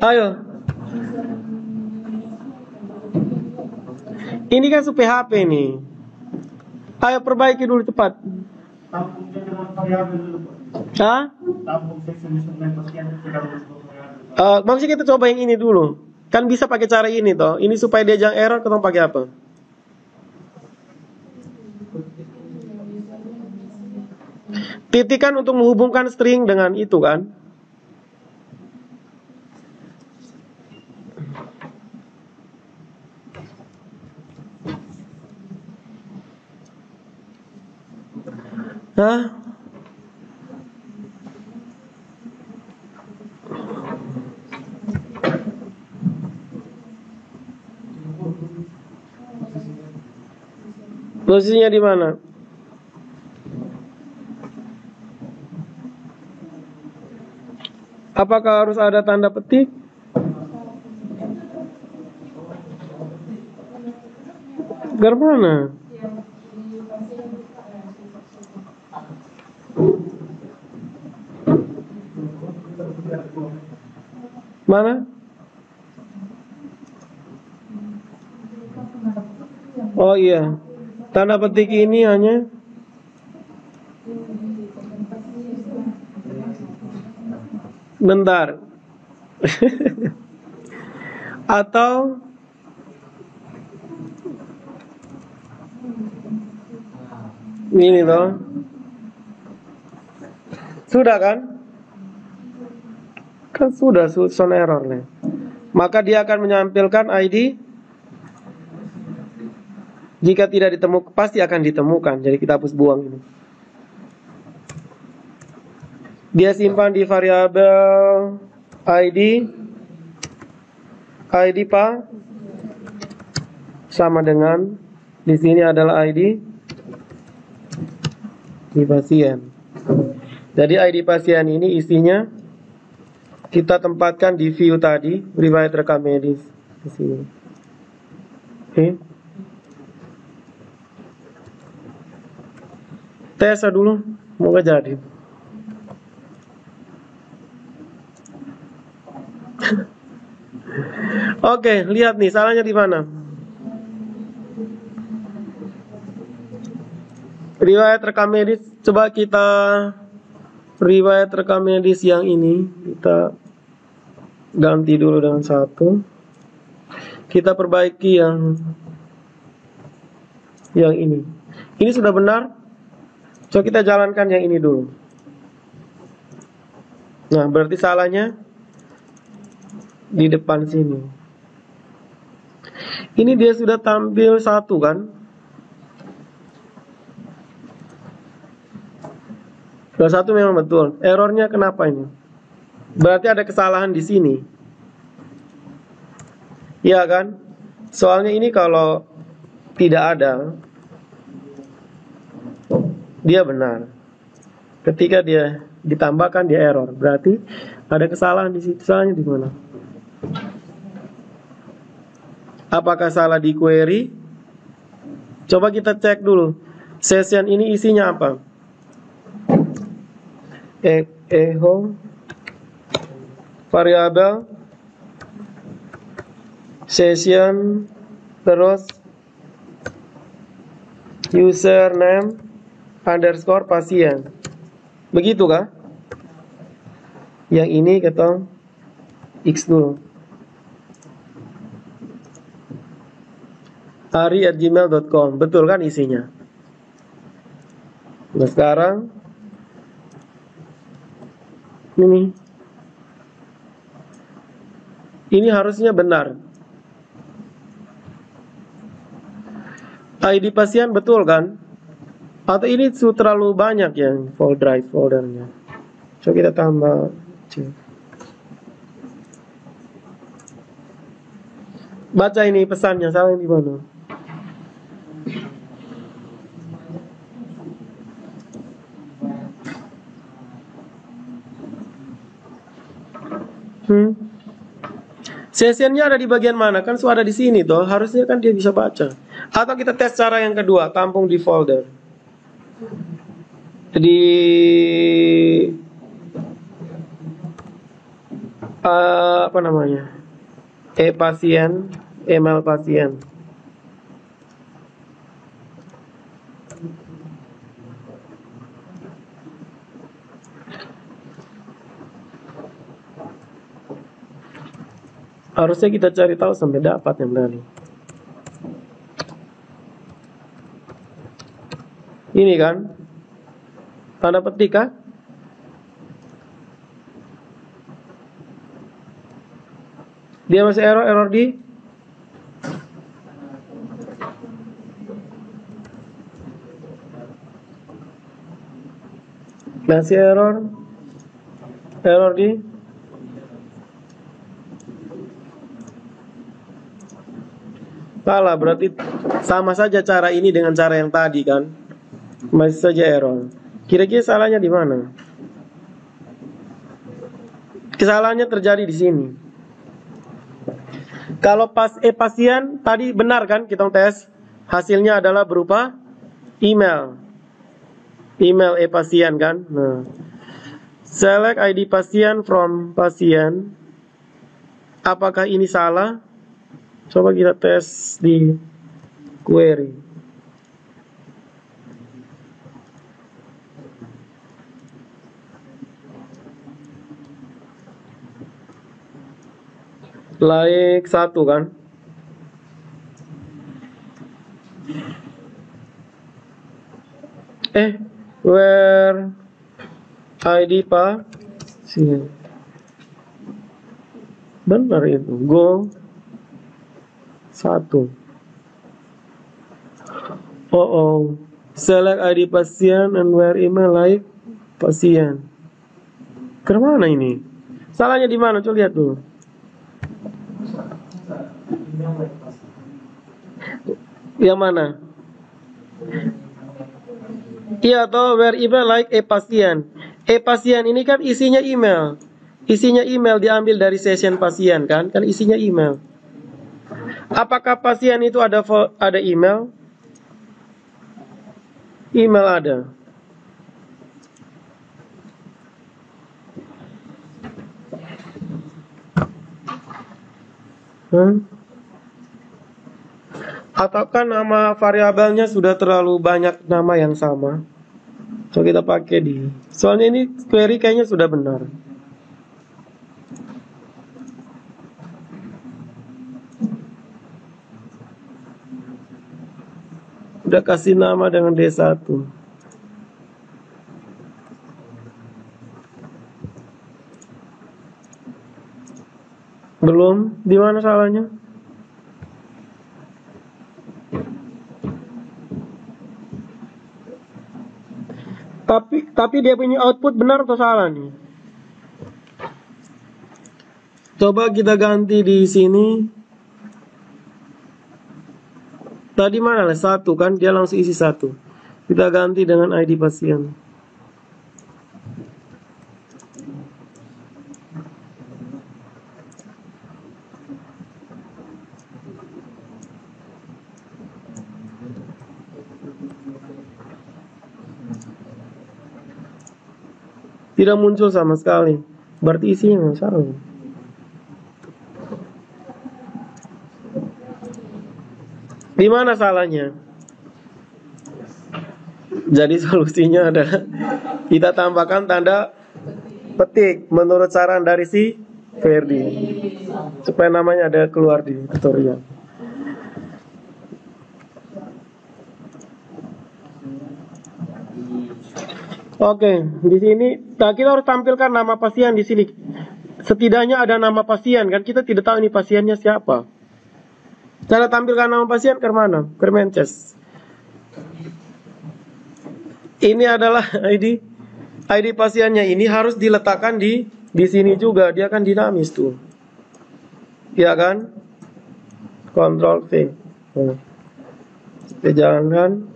Ayo. Ini kan PHP nih. Ayo perbaiki dulu cepat. Tampungnya dengan variabel dulu, Pak. Hah? Tampung session username pasien tidak untuk variabel. Maksudnya kita coba yang ini dulu. Kan bisa pakai cara ini toh. Ini supaya dia jangan error, kita pakai apa? Titik kan untuk menghubungkan string dengan itu kan. Hah? Posisinya di mana? Apakah harus ada tanda petik? Dari mana? Mana? Oh iya, tanda petik ini hanya bentar. Atau ini loh. Sudah kan? Kan sudah sound error nih. Maka dia akan menampilkan ID. Jika tidak ditemukan, pasti akan ditemukan. Jadi kita hapus buang ini. Dia simpan di variabel ID. ID Pak sama dengan di sini adalah ID di pasien. Jadi ID pasien ini isinya kita tempatkan di view tadi, riwayat rekam medis di sini. Oke. Tes dulu, semoga jadi. Oke, lihat nih salahnya di mana. Riwayat rekam medis, coba kita riwayat rekam medis yang ini kita ganti dulu dengan 1. Kita perbaiki yang ini. Ini sudah benar. Coba kita jalankan yang ini dulu. Nah, berarti salahnya di depan sini. Ini dia sudah tampil 1 kan? Sudah 1 memang betul. Errornya kenapa ini? Berarti ada kesalahan di sini. Iya kan? Soalnya ini kalau tidak ada, dia benar. Ketika dia ditambahkan dia error. Berarti ada kesalahan di situ. Salahnya di mana? Apakah salah di query? Coba kita cek dulu. Session ini isinya apa? Echo variabel session terus username underscore pasien. Begitu kah? Yang ini kita X dulu. ari@gmail.com. Betul kan isinya? Nah sekarang ini harusnya benar. ID pasien betul kan? Atau ini terlalu banyak yang foldernya. Coba kita tambah. Baca ini pesannya, salah di mana? Sessionnya ada di bagian mana? Kan sudah ada di sini toh. Harusnya kan dia bisa baca. Atau kita tes cara yang kedua, tampung di folder. Di apa namanya? E-pasien, email pasien. Harusnya kita cari tahu sampai dapat yang tadi. Ini kan tanda petik kah? Dia masih error di masih error di salah, berarti sama saja cara ini dengan cara yang tadi kan, masih saja error. Kira-kira salahnya di mana? Kesalahannya terjadi di sini. Kalau pas pasien tadi benar kan kita tes, hasilnya adalah berupa email pasien kan. Nah, select ID pasien from pasien Apakah ini salah? Coba kita tes di query. Like 1 kan? Where ID pasien. Benar itu. Go 1. Oh. Select ID pasien and where email like pasien. Kemana ini? Salahnya di mana? Coba lihat dulu. Yang mana? Iya toh, where email like pasien. Pasien ini kan isinya email. Isinya email diambil dari session pasien kan? Kan isinya email. Apakah pasien itu ada email? Email ada. Ataukah nama variabelnya sudah terlalu banyak nama yang sama? Coba kita pakai di. Soalnya ini query kayaknya sudah benar. Udah kasih nama dengan D1. Belum? Di mana salahnya? Tapi dia punya output benar atau salah nih? Coba kita ganti di sini. Tadi mana lah 1 kan? Dia langsung isi 1. Kita ganti dengan ID pasien. Tidak muncul sama sekali. Berarti isinya salah. Di mana salahnya? Jadi solusinya adalah kita tambahkan tanda petik menurut saran dari si Ferdi, supaya namanya ada keluar di tutorial. Oke, di sini kita harus tampilkan nama pasien di sini. Setidaknya ada nama pasien kan, kita tidak tahu ini pasiennya siapa. Cara tampilkan nama pasien ke mana? Kemenkes. Ini adalah ID pasiennya. Ini harus diletakkan di sini juga. Dia kan dinamis tuh. Ya kan? Ctrl V. Jangan.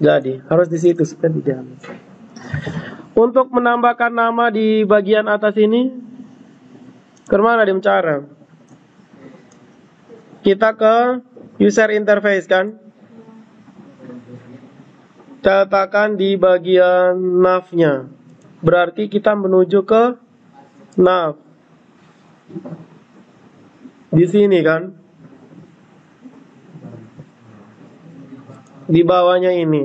Jadi harus di situ supaya dinamis. Untuk menambahkan nama di bagian atas ini, ke mana dia cara? Kita ke user interface kan? Letakkan di bagian nav-nya. Berarti kita menuju ke nav. Di sini kan? Di bawahnya ini.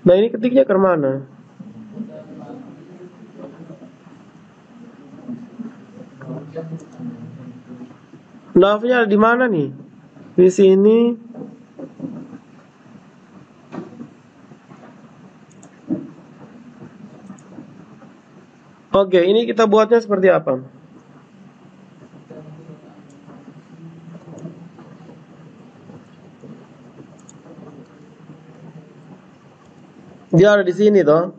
Nah ini ketiknya ke mana? Nav-nya di mana nih? Di sini. Oke, ini kita buatnya seperti apa? Dia ada di sini toh.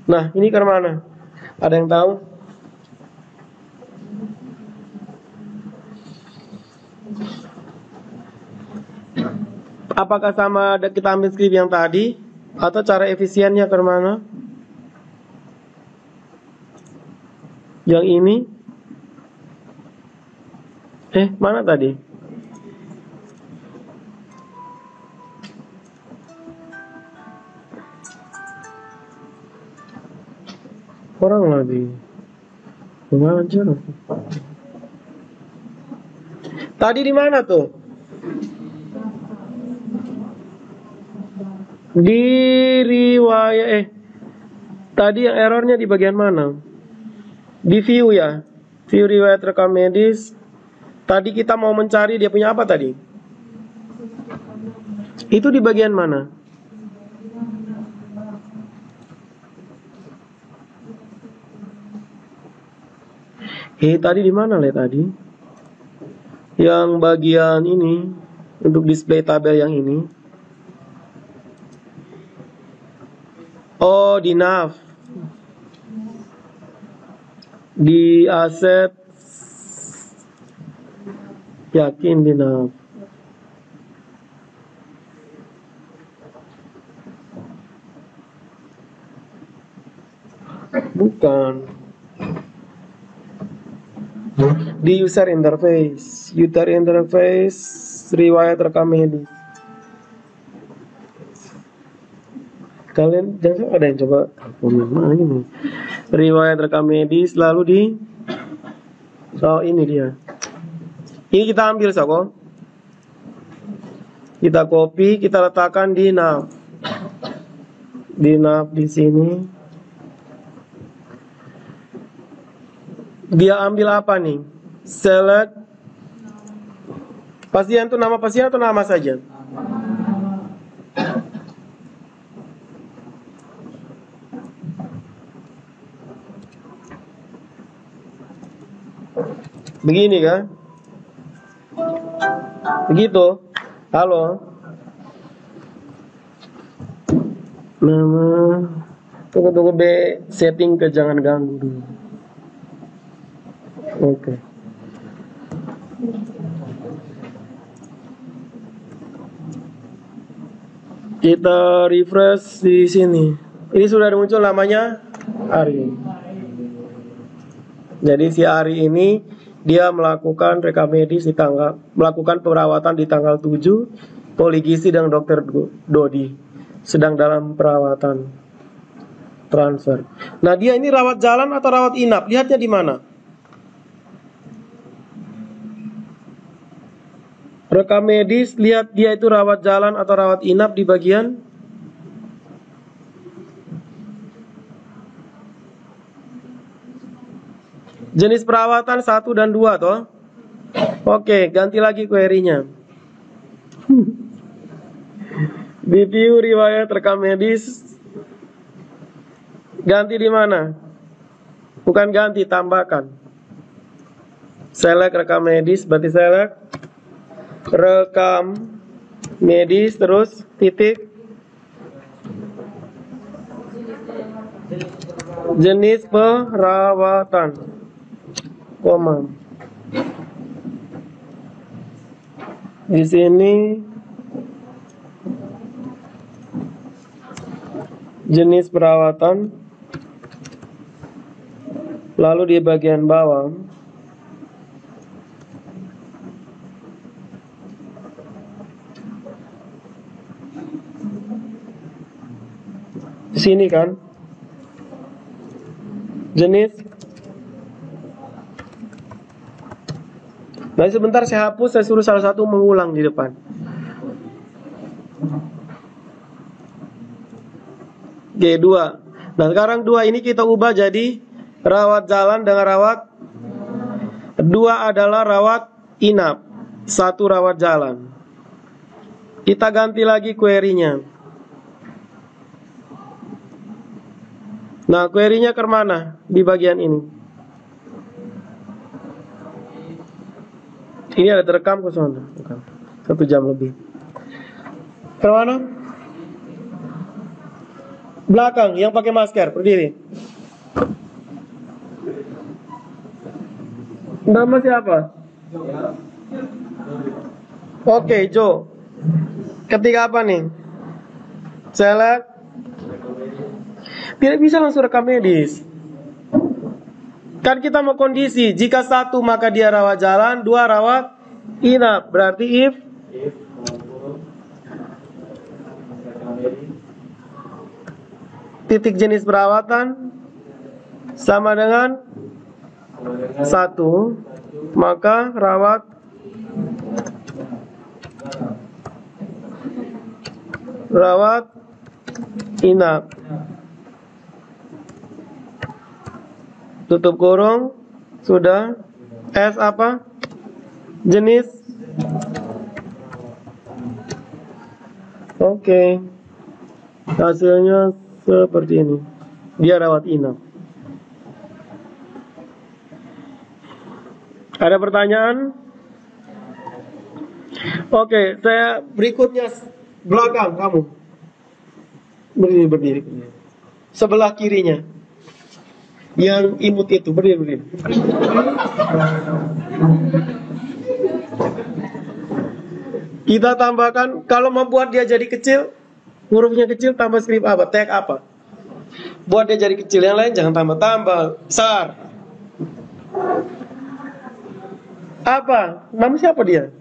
Nah, ini ke mana? Ada yang tahu? Apakah sama kita ambil script yang tadi, atau cara efisiennya ke mana? Yang ini? Mana tadi? orang lagi. Mengajar. Tadi di mana tuh? Di riwayat tadi yang errornya di bagian mana? Di view ya. View riwayat rekam medis. Tadi kita mau mencari dia punya apa tadi? Itu di bagian mana? Tadi di mana Le tadi? Yang bagian ini untuk display tabel yang ini. Oh, di nav. Di aset. Yakin di nav. Bukan. Di user interface. User interface riwayat rekam medis. Kalian jangan ada yang coba mana ini. Riwayat rekam medis lalu di ini dia. Ini kita ambil Soko. Kita copy, kita letakkan di nav. Di nav di sini. Dia ambil apa nih? Select pasien itu nama pasien atau nama saja? Begini kan? Begitu. Halo. Nama. Tunggu B setting ke jangan ganggu dulu. Oke. Kita refresh di sini. Ini sudah muncul namanya Ari. Jadi si Ari ini dia melakukan rekam medis di melakukan perawatan di tanggal 7. Poligisi dengan Dokter Dodi sedang dalam perawatan transfer. Nah, dia ini rawat jalan atau rawat inap? Lihatnya di mana? Rekam medis, lihat dia itu rawat jalan atau rawat inap di bagian jenis perawatan 1 dan 2 toh. Oke, ganti lagi query-nya. Di view riwayat rekam medis ganti di mana? Bukan ganti, tambahkan. Select rekam medis, berarti select rekam medis terus titik jenis perawatan koma di sini jenis perawatan lalu di bagian bawah di sini kan jenis. Nah, sebentar saya hapus, saya suruh salah satu mengulang di depan. G2. Nah, sekarang 2 ini kita ubah jadi rawat jalan dengan rawat. 2 adalah rawat inap, 1 rawat jalan. Kita ganti lagi query-nya. Nah, query-nya ke mana? Di bagian ini. Ini ada terekam ke sana. 1 jam lebih. Ke mana? Belakang, yang pakai masker, berdiri. Nama siapa? Oke, Joe. Ketika apa nih? Select. Tidak bisa langsung rekam medis. Kan kita mau kondisi, jika 1 maka dia rawat jalan, 2 rawat inap. Berarti if titik jenis perawatan sama dengan 1, maka rawat inap. Tutup kurung. Sudah. S apa? Jenis. Oke. Hasilnya seperti ini. Dia rawat inap. Ada pertanyaan? Oke, saya berikutnya belakang kamu. Berdiri. Sebelah kirinya. Yang imut itu, berdiri. Kita tambahkan, kalau membuat dia jadi kecil, hurufnya kecil, tambah skrip apa? Tag apa? Buat dia jadi kecil, yang lain jangan tambah besar. Apa? Nama siapa dia?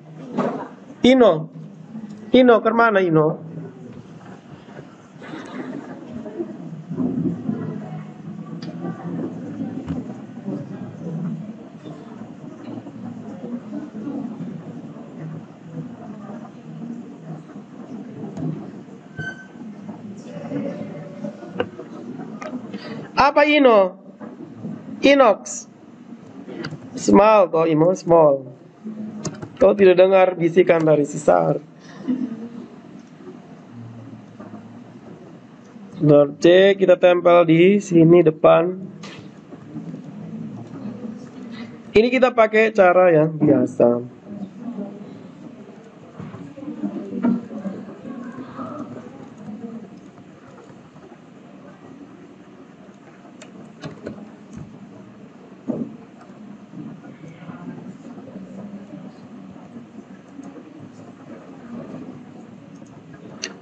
Ino, kemana Ino? Apa Ino? Inox. Small toh Imo, small. Kau tidak dengar bisikan dari sisar. C kita tempel di sini depan. Ini kita pakai cara yang biasa.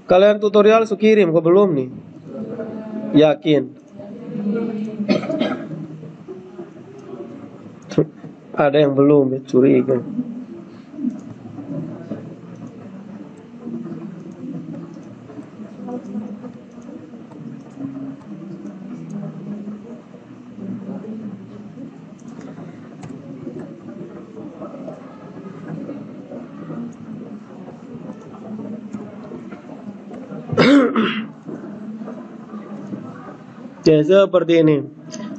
Kalian tutorial kirim kok belum nih? Yakin? Ada yang belum ya, curiga. Ya, seperti ini.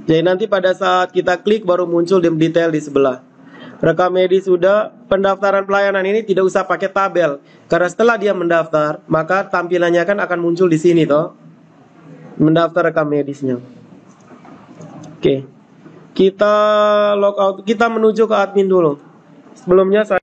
Jadi nanti pada saat kita klik baru muncul detail di sebelah. Rekam medis sudah. Pendaftaran pelayanan ini tidak usah pakai tabel, karena setelah dia mendaftar, maka tampilannya kan akan muncul di sini toh. Mendaftar rekam medisnya. Oke. Kita log out, kita menuju ke admin dulu. Sebelumnya saya